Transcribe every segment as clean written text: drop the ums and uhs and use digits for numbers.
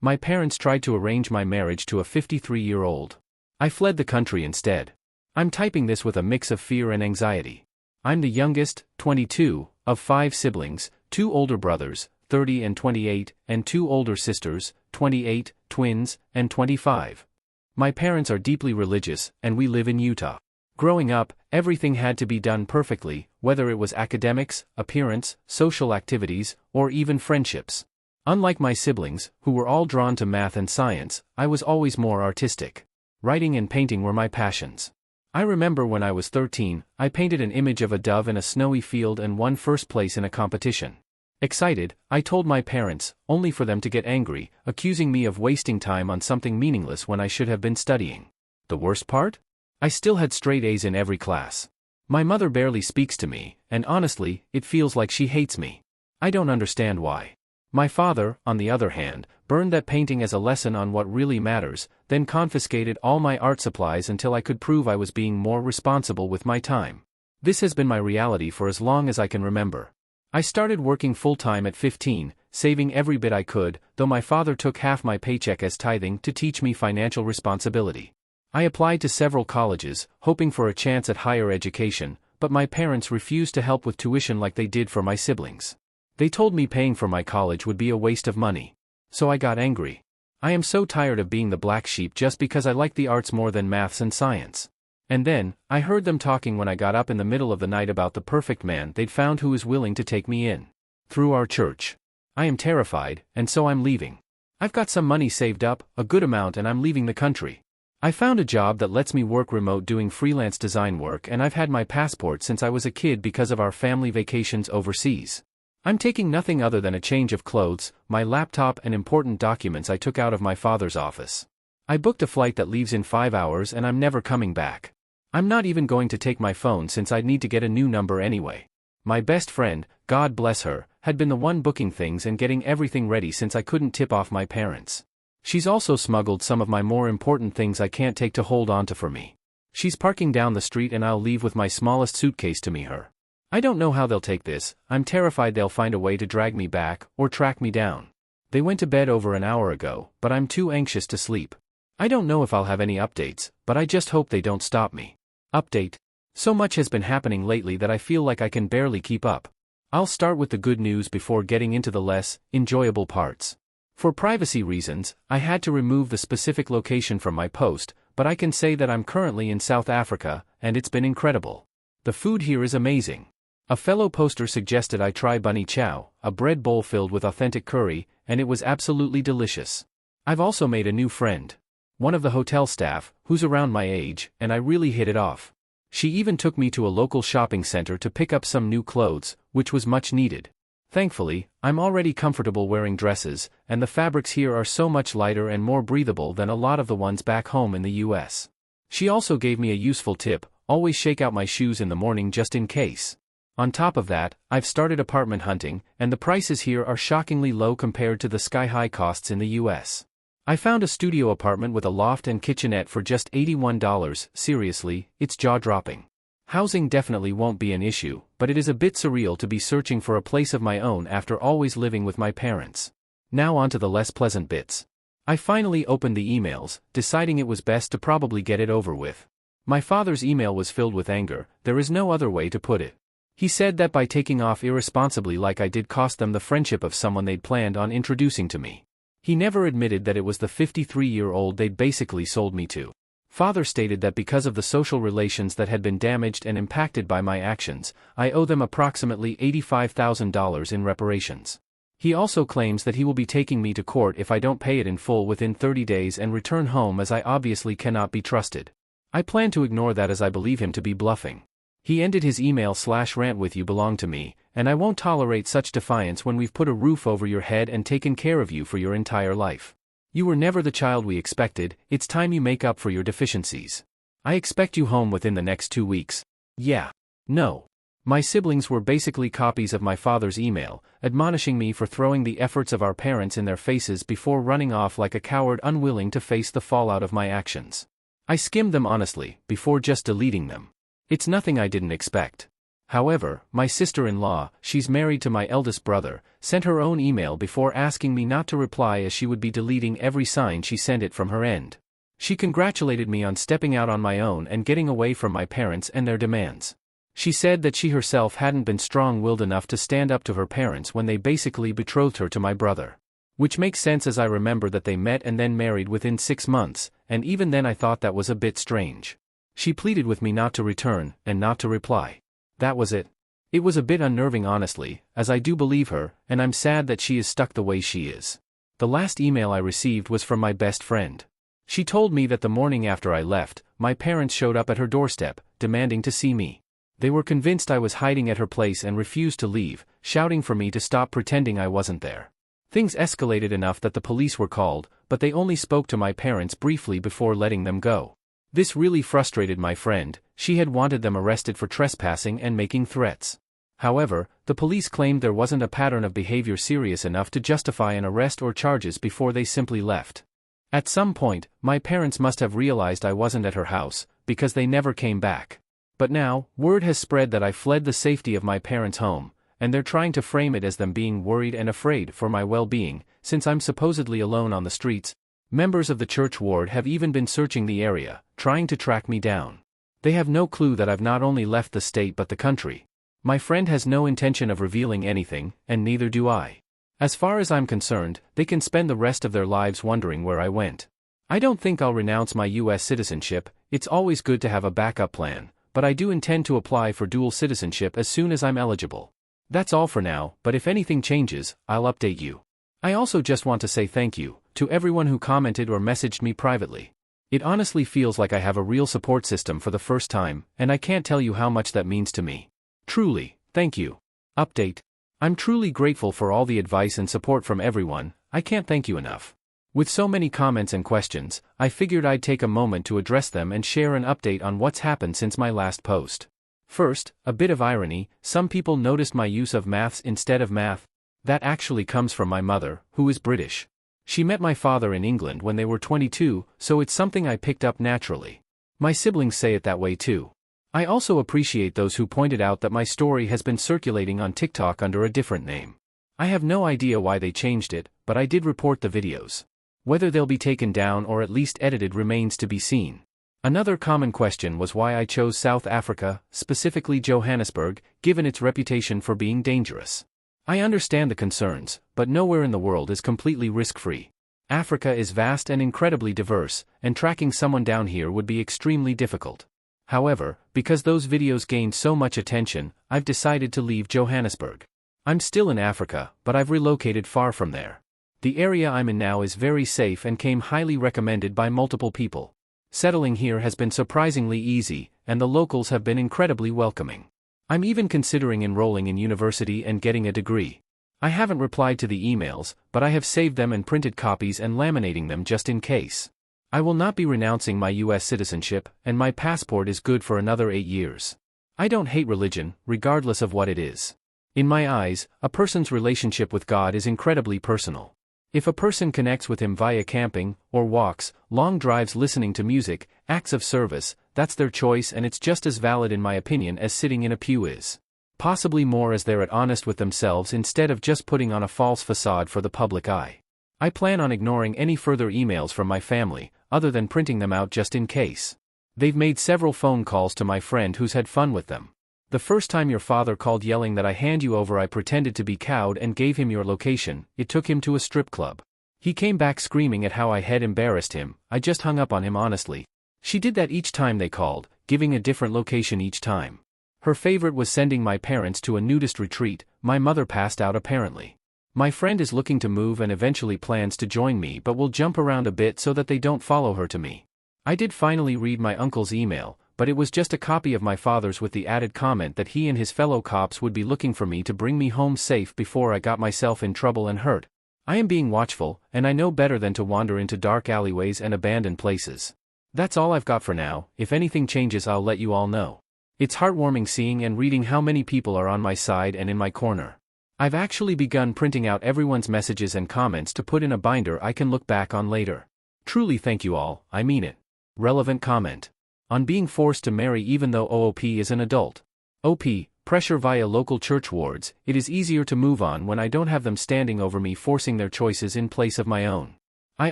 My parents tried to arrange my marriage to a 53-year-old. I fled the country instead. I'm typing this with a mix of fear and anxiety. I'm the youngest, 22, of 5 siblings, 2 older brothers, 30 and 28, and 2 older sisters, 28, twins, and 25. My parents are deeply religious, and we live in Utah. Growing up, everything had to be done perfectly, whether it was academics, appearance, social activities, or even friendships. Unlike my siblings, who were all drawn to math and science, I was always more artistic. Writing and painting were my passions. I remember when I was 13, I painted an image of a dove in a snowy field and won first place in a competition. Excited, I told my parents, only for them to get angry, accusing me of wasting time on something meaningless when I should have been studying. The worst part? I still had straight A's in every class. My mother barely speaks to me, and honestly, it feels like she hates me. I don't understand why. My father, on the other hand, burned that painting as a lesson on what really matters, then confiscated all my art supplies until I could prove I was being more responsible with my time. This has been my reality for as long as I can remember. I started working full-time at 15, saving every bit I could, though my father took half my paycheck as tithing to teach me financial responsibility. I applied to several colleges, hoping for a chance at higher education, but my parents refused to help with tuition like they did for my siblings. They told me paying for my college would be a waste of money. So I got angry. I am so tired of being the black sheep just because I like the arts more than maths and science. And then, I heard them talking when I got up in the middle of the night about the perfect man they'd found who is willing to take me in. Through our church. I am terrified, and so I'm leaving. I've got some money saved up, a good amount, and I'm leaving the country. I found a job that lets me work remote doing freelance design work, and I've had my passport since I was a kid because of our family vacations overseas. I'm taking nothing other than a change of clothes, my laptop, and important documents I took out of my father's office. I booked a flight that leaves in 5 hours and I'm never coming back. I'm not even going to take my phone since I'd need to get a new number anyway. My best friend, God bless her, had been the one booking things and getting everything ready since I couldn't tip off my parents. She's also smuggled some of my more important things I can't take to hold onto for me. She's parking down the street and I'll leave with my smallest suitcase to meet her. I don't know how they'll take this. I'm terrified they'll find a way to drag me back, or track me down. They went to bed over an hour ago, but I'm too anxious to sleep. I don't know if I'll have any updates, but I just hope they don't stop me. Update. So much has been happening lately that I feel like I can barely keep up. I'll start with the good news before getting into the less enjoyable parts. For privacy reasons, I had to remove the specific location from my post, but I can say that I'm currently in South Africa, and it's been incredible. The food here is amazing. A fellow poster suggested I try bunny chow, a bread bowl filled with authentic curry, and it was absolutely delicious. I've also made a new friend. One of the hotel staff, who's around my age, and I really hit it off. She even took me to a local shopping center to pick up some new clothes, which was much needed. Thankfully, I'm already comfortable wearing dresses, and the fabrics here are so much lighter and more breathable than a lot of the ones back home in the US. She also gave me a useful tip: always shake out my shoes in the morning just in case. On top of that, I've started apartment hunting, and the prices here are shockingly low compared to the sky-high costs in the US. I found a studio apartment with a loft and kitchenette for just $81. Seriously, it's jaw-dropping. Housing definitely won't be an issue, but it is a bit surreal to be searching for a place of my own after always living with my parents. Now on to the less pleasant bits. I finally opened the emails, deciding it was best to probably get it over with. My father's email was filled with anger. There is no other way to put it. He said that by taking off irresponsibly like I did cost them the friendship of someone they'd planned on introducing to me. He never admitted that it was the 53-year-old they'd basically sold me to. Father stated that because of the social relations that had been damaged and impacted by my actions, I owe them approximately $85,000 in reparations. He also claims that he will be taking me to court if I don't pay it in full within 30 days and return home, as I obviously cannot be trusted. I plan to ignore that as I believe him to be bluffing. He ended his email/rant with "You belong to me, and I won't tolerate such defiance when we've put a roof over your head and taken care of you for your entire life. You were never the child we expected. It's time you make up for your deficiencies. I expect you home within the next 2 weeks. Yeah. No. My siblings were basically copies of my father's email, admonishing me for throwing the efforts of our parents in their faces before running off like a coward unwilling to face the fallout of my actions. I skimmed them honestly, before just deleting them. It's nothing I didn't expect. However, my sister-in-law, she's married to my eldest brother, sent her own email before asking me not to reply as she would be deleting every sign she sent it from her end. She congratulated me on stepping out on my own and getting away from my parents and their demands. She said that she herself hadn't been strong-willed enough to stand up to her parents when they basically betrothed her to my brother. Which makes sense as I remember that they met and then married within 6 months, and even then I thought that was a bit strange. She pleaded with me not to return, and not to reply. That was it. It was a bit unnerving honestly, as I do believe her, and I'm sad that she is stuck the way she is. The last email I received was from my best friend. She told me that the morning after I left, my parents showed up at her doorstep, demanding to see me. They were convinced I was hiding at her place and refused to leave, shouting for me to stop pretending I wasn't there. Things escalated enough that the police were called, but they only spoke to my parents briefly before letting them go. This really frustrated my friend. She had wanted them arrested for trespassing and making threats. However, the police claimed there wasn't a pattern of behavior serious enough to justify an arrest or charges before they simply left. At some point, my parents must have realized I wasn't at her house, because they never came back. But now, word has spread that I fled the safety of my parents' home, and they're trying to frame it as them being worried and afraid for my well-being, since I'm supposedly alone on the streets. Members of the church ward have even been searching the area, trying to track me down. They have no clue that I've not only left the state but the country. My friend has no intention of revealing anything, and neither do I. As far as I'm concerned, they can spend the rest of their lives wondering where I went. I don't think I'll renounce my US citizenship. It's always good to have a backup plan, but I do intend to apply for dual citizenship as soon as I'm eligible. That's all for now, but if anything changes, I'll update you. I also just want to say thank you to everyone who commented or messaged me privately. It honestly feels like I have a real support system for the first time, and I can't tell you how much that means to me. Truly, thank you. Update. I'm truly grateful for all the advice and support from everyone. I can't thank you enough. With so many comments and questions, I figured I'd take a moment to address them and share an update on what's happened since my last post. First, a bit of irony, some people noticed my use of maths instead of math. That actually comes from my mother, who is British. She met my father in England when they were 22, so it's something I picked up naturally. My siblings say it that way too. I also appreciate those who pointed out that my story has been circulating on TikTok under a different name. I have no idea why they changed it, but I did report the videos. Whether they'll be taken down or at least edited remains to be seen. Another common question was why I chose South Africa, specifically Johannesburg, given its reputation for being dangerous. I understand the concerns, but nowhere in the world is completely risk-free. Africa is vast and incredibly diverse, and tracking someone down here would be extremely difficult. However, because those videos gained so much attention, I've decided to leave Johannesburg. I'm still in Africa, but I've relocated far from there. The area I'm in now is very safe and came highly recommended by multiple people. Settling here has been surprisingly easy, and the locals have been incredibly welcoming. I'm even considering enrolling in university and getting a degree. I haven't replied to the emails, but I have saved them and printed copies and laminating them just in case. I will not be renouncing my US citizenship, and my passport is good for another 8 years. I don't hate religion, regardless of what it is. In my eyes, a person's relationship with God is incredibly personal. If a person connects with Him via camping, or walks, long drives listening to music, acts of service, that's their choice and it's just as valid in my opinion as sitting in a pew is. Possibly more as they're honest with themselves instead of just putting on a false facade for the public eye. I plan on ignoring any further emails from my family, other than printing them out just in case. They've made several phone calls to my friend who's had fun with them. The first time your father called yelling that I hand you over, I pretended to be cowed and gave him your location. It took him to a strip club. He came back screaming at how I had embarrassed him. I just hung up on him honestly. She did that each time they called, giving a different location each time. Her favorite was sending my parents to a nudist retreat. My mother passed out apparently. My friend is looking to move and eventually plans to join me but will jump around a bit so that they don't follow her to me. I did finally read my uncle's email, but it was just a copy of my father's with the added comment that he and his fellow cops would be looking for me to bring me home safe before I got myself in trouble and hurt. I am being watchful, and I know better than to wander into dark alleyways and abandoned places. That's all I've got for now. If anything changes, I'll let you all know. It's heartwarming seeing and reading how many people are on my side and in my corner. I've actually begun printing out everyone's messages and comments to put in a binder I can look back on later. Truly thank you all, I mean it. Relevant comment. On being forced to marry even though OOP is an adult. OP, pressure via local church wards, it is easier to move on when I don't have them standing over me forcing their choices in place of my own. I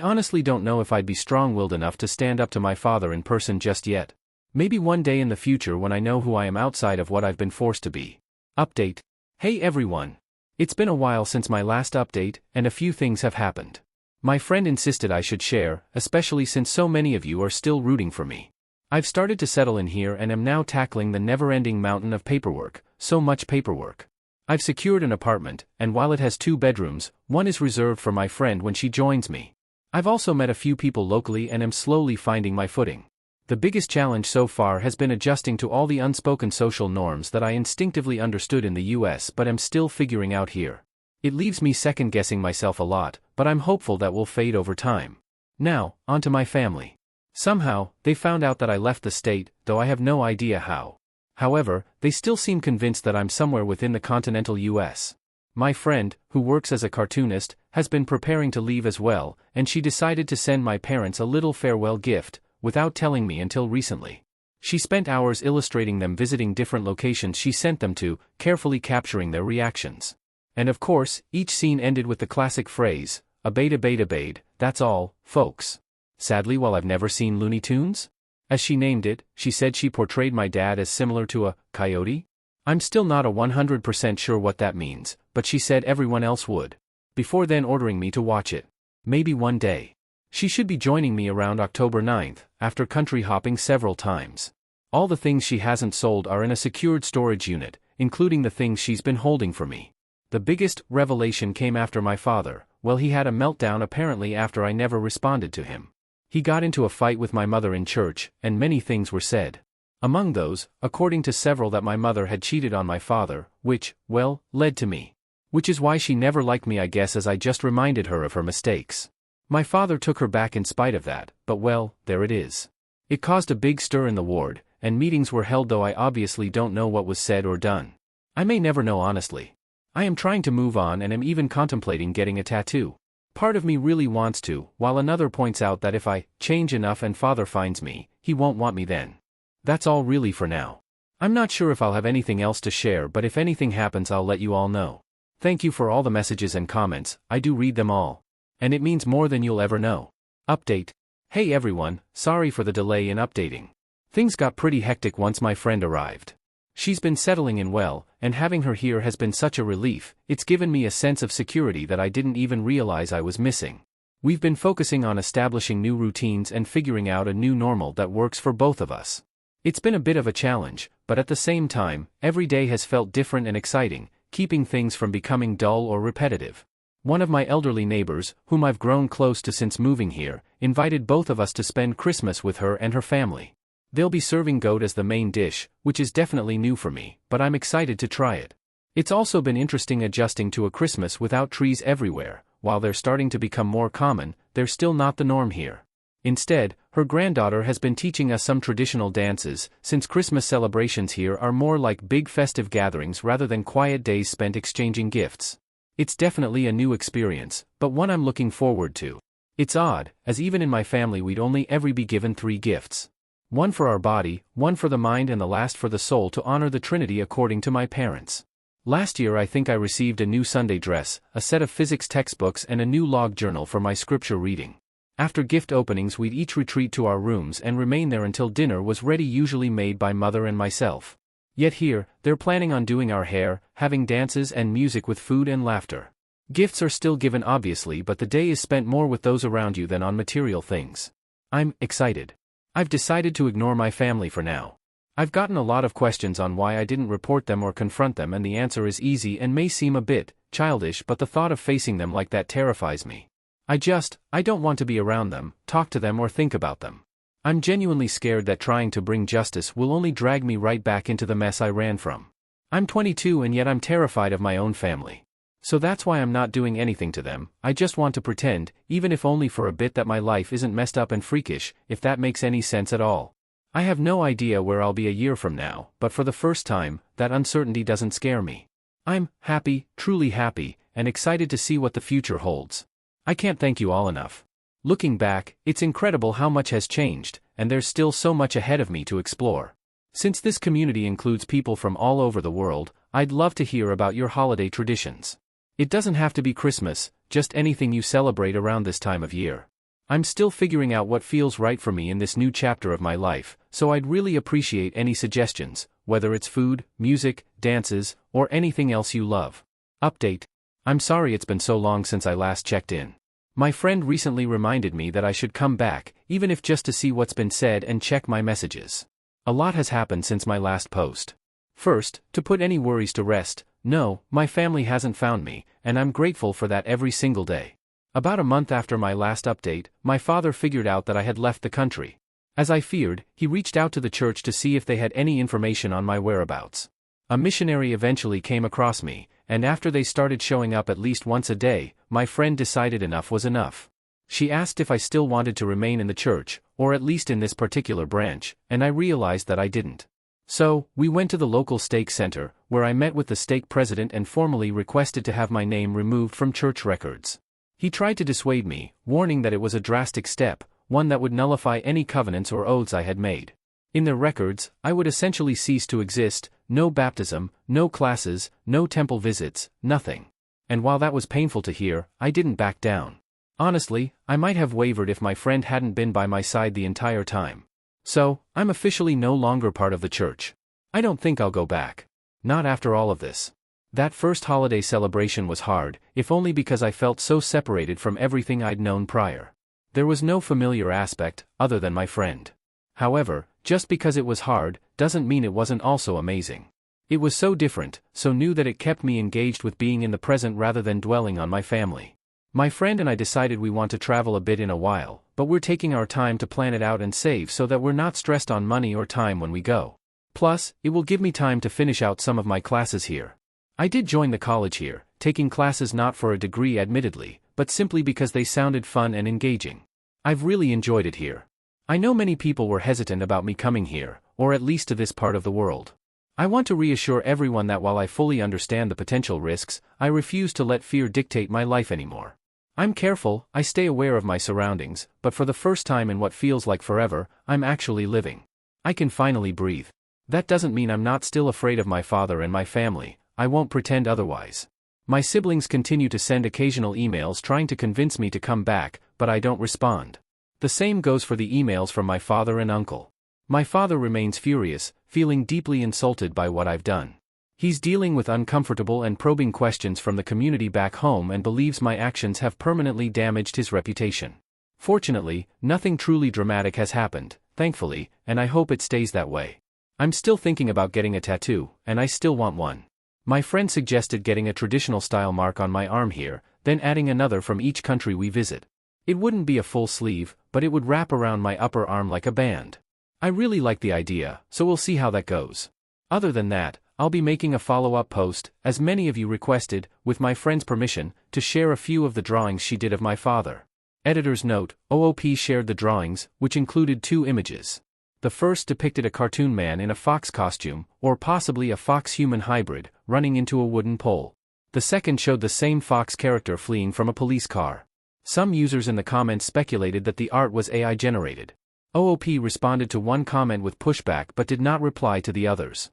honestly don't know if I'd be strong-willed enough to stand up to my father in person just yet. Maybe one day in the future when I know who I am outside of what I've been forced to be. Update. Hey everyone. It's been a while since my last update, and a few things have happened. My friend insisted I should share, especially since so many of you are still rooting for me. I've started to settle in here and am now tackling the never-ending mountain of paperwork, so much paperwork. I've secured an apartment, and while it has 2 bedrooms, one is reserved for my friend when she joins me. I've also met a few people locally and am slowly finding my footing. The biggest challenge so far has been adjusting to all the unspoken social norms that I instinctively understood in the US but am still figuring out here. It leaves me second-guessing myself a lot, but I'm hopeful that will fade over time. Now, onto my family. Somehow, they found out that I left the state, though I have no idea how. However, they still seem convinced that I'm somewhere within the continental US. My friend, who works as a cartoonist, has been preparing to leave as well, and she decided to send my parents a little farewell gift, without telling me until recently. She spent hours illustrating them visiting different locations she sent them to, carefully capturing their reactions. And of course, each scene ended with the classic phrase, "Abade, that's all, folks." Sadly, while I've never seen Looney Tunes? As she named it, she said she portrayed my dad as similar to a coyote? I'm still not 100% sure what that means, but she said everyone else would. Before then ordering me to watch it. Maybe one day. She should be joining me around October 9th, after country hopping several times. All the things she hasn't sold are in a secured storage unit, including the things she's been holding for me. The biggest revelation came after my father. Well, he had a meltdown apparently after I never responded to him. He got into a fight with my mother in church, and many things were said. Among those, according to several, that my mother had cheated on my father, which, well, led to me. Which is why she never liked me, I guess, as I just reminded her of her mistakes. My father took her back in spite of that, but well, there it is. It caused a big stir in the ward, and meetings were held, though I obviously don't know what was said or done. I may never know, honestly. I am trying to move on and am even contemplating getting a tattoo. Part of me really wants to, while another points out that if I change enough and father finds me, he won't want me then. That's all really for now. I'm not sure if I'll have anything else to share, but if anything happens I'll let you all know. Thank you for all the messages and comments, I do read them all. And it means more than you'll ever know. Update. Hey everyone, sorry for the delay in updating. Things got pretty hectic once my friend arrived. She's been settling in well, and having her here has been such a relief. It's given me a sense of security that I didn't even realize I was missing. We've been focusing on establishing new routines and figuring out a new normal that works for both of us. It's been a bit of a challenge, but at the same time, every day has felt different and exciting, keeping things from becoming dull or repetitive. One of my elderly neighbors, whom I've grown close to since moving here, invited both of us to spend Christmas with her and her family. They'll be serving goat as the main dish, which is definitely new for me, but I'm excited to try it. It's also been interesting adjusting to a Christmas without trees everywhere. While they're starting to become more common, they're still not the norm here. Instead, her granddaughter has been teaching us some traditional dances, since Christmas celebrations here are more like big festive gatherings rather than quiet days spent exchanging gifts. It's definitely a new experience, but one I'm looking forward to. It's odd, as even in my family we'd only ever be given 3 gifts. One for our body, one for the mind, and the last for the soul, to honor the Trinity according to my parents. Last year I think I received a new Sunday dress, a set of physics textbooks, and a new log journal for my scripture reading. After gift openings we'd each retreat to our rooms and remain there until dinner was ready, usually made by mother and myself. Yet here, they're planning on doing our hair, having dances and music with food and laughter. Gifts are still given obviously, but the day is spent more with those around you than on material things. I'm excited. I've decided to ignore my family for now. I've gotten a lot of questions on why I didn't report them or confront them, and the answer is easy and may seem a bit childish, but the thought of facing them like that terrifies me. I don't want to be around them, talk to them, or think about them. I'm genuinely scared that trying to bring justice will only drag me right back into the mess I ran from. I'm 22 and yet I'm terrified of my own family. So that's why I'm not doing anything to them. I just want to pretend, even if only for a bit, that my life isn't messed up and freakish, if that makes any sense at all. I have no idea where I'll be a year from now, but for the first time, that uncertainty doesn't scare me. I'm happy, truly happy, and excited to see what the future holds. I can't thank you all enough. Looking back, it's incredible how much has changed, and there's still so much ahead of me to explore. Since this community includes people from all over the world, I'd love to hear about your holiday traditions. It doesn't have to be Christmas, just anything you celebrate around this time of year. I'm still figuring out what feels right for me in this new chapter of my life, so I'd really appreciate any suggestions, whether it's food, music, dances, or anything else you love. Update. I'm sorry it's been so long since I last checked in. My friend recently reminded me that I should come back, even if just to see what's been said and check my messages. A lot has happened since my last post. First, to put any worries to rest, no, my family hasn't found me, and I'm grateful for that every single day. About a month after my last update, my father figured out that I had left the country. As I feared, he reached out to the church to see if they had any information on my whereabouts. A missionary eventually came across me, and after they started showing up at least once a day, my friend decided enough was enough. She asked if I still wanted to remain in the church, or at least in this particular branch, and I realized that I didn't. So, we went to the local stake center, where I met with the stake president and formally requested to have my name removed from church records. He tried to dissuade me, warning that it was a drastic step, one that would nullify any covenants or oaths I had made. In their records, I would essentially cease to exist, no baptism, no classes, no temple visits, nothing. And while that was painful to hear, I didn't back down. Honestly, I might have wavered if my friend hadn't been by my side the entire time. So, I'm officially no longer part of the church. I don't think I'll go back. Not after all of this. That first holiday celebration was hard, if only because I felt so separated from everything I'd known prior. There was no familiar aspect, other than my friend. However, just because it was hard, doesn't mean it wasn't also amazing. It was so different, so new that it kept me engaged with being in the present rather than dwelling on my family. My friend and I decided we want to travel a bit in a while, but we're taking our time to plan it out and save so that we're not stressed on money or time when we go. Plus, it will give me time to finish out some of my classes here. I did join the college here, taking classes not for a degree admittedly, but simply because they sounded fun and engaging. I've really enjoyed it here. I know many people were hesitant about me coming here, or at least to this part of the world. I want to reassure everyone that while I fully understand the potential risks, I refuse to let fear dictate my life anymore. I'm careful, I stay aware of my surroundings, but for the first time in what feels like forever, I'm actually living. I can finally breathe. That doesn't mean I'm not still afraid of my father and my family, I won't pretend otherwise. My siblings continue to send occasional emails trying to convince me to come back, but I don't respond. The same goes for the emails from my father and uncle. My father remains furious, feeling deeply insulted by what I've done. He's dealing with uncomfortable and probing questions from the community back home and believes my actions have permanently damaged his reputation. Fortunately, nothing truly dramatic has happened, thankfully, and I hope it stays that way. I'm still thinking about getting a tattoo, and I still want one. My friend suggested getting a traditional style mark on my arm here, then adding another from each country we visit. It wouldn't be a full sleeve, but it would wrap around my upper arm like a band. I really like the idea, so we'll see how that goes. Other than that, I'll be making a follow-up post, as many of you requested, with my friend's permission, to share a few of the drawings she did of my father. Editor's note, OOP shared the drawings, which included 2 images. The first depicted a cartoon man in a fox costume, or possibly a fox-human hybrid, running into a wooden pole. The second showed the same fox character fleeing from a police car. Some users in the comments speculated that the art was AI-generated. OOP responded to one comment with pushback but did not reply to the others.